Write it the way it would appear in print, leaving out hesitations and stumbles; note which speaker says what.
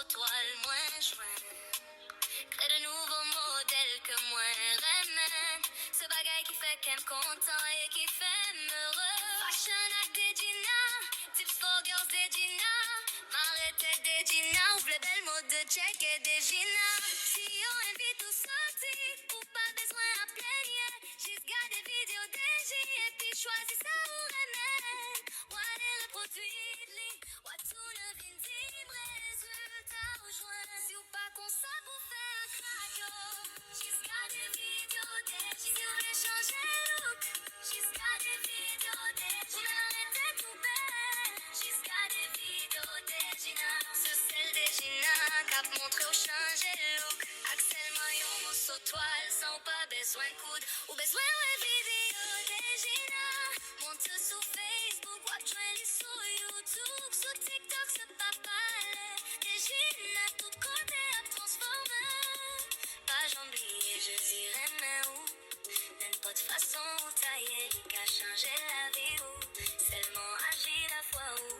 Speaker 1: toile moins joint. Crée de nouveaux modèles que moins remède. Ce bagage qui fait qu'elle me content et qui fait m'heureux. Fashion avec des Gina, tips for girls des Gina. M'arrête des Gina, ouvre le bel mode de check et des Gina. Si on invite tout sortir, ou pas besoin à plaigner. Juste garde des vidéos des G et puis choisis ça ou remède. What est le produit de ligne? What tout le vin résultat rejoint. Si ou pas qu'on ça pour faire crack yo. Jusqu'à des vidéos des G. Si on veut changer look. Jusqu'à des vidéos des G. On arrête tout belle. Jusqu'à des vidéos des Gina. Sur celle des Gina. Cap montré ou changer look. Axel maillon, morceau toile. Sans pas besoin de coude. Ou besoin de vidéo des Gina. Monte sur Facebook. Watch sur YouTube. Sur TikTok, c'est pas parler. Des Gina, tout côté à transformer. Pas j'oublie, je dirais mais où. N'importe façon où tailler. Qui a changé la vie ou. Seulement agir la fois où.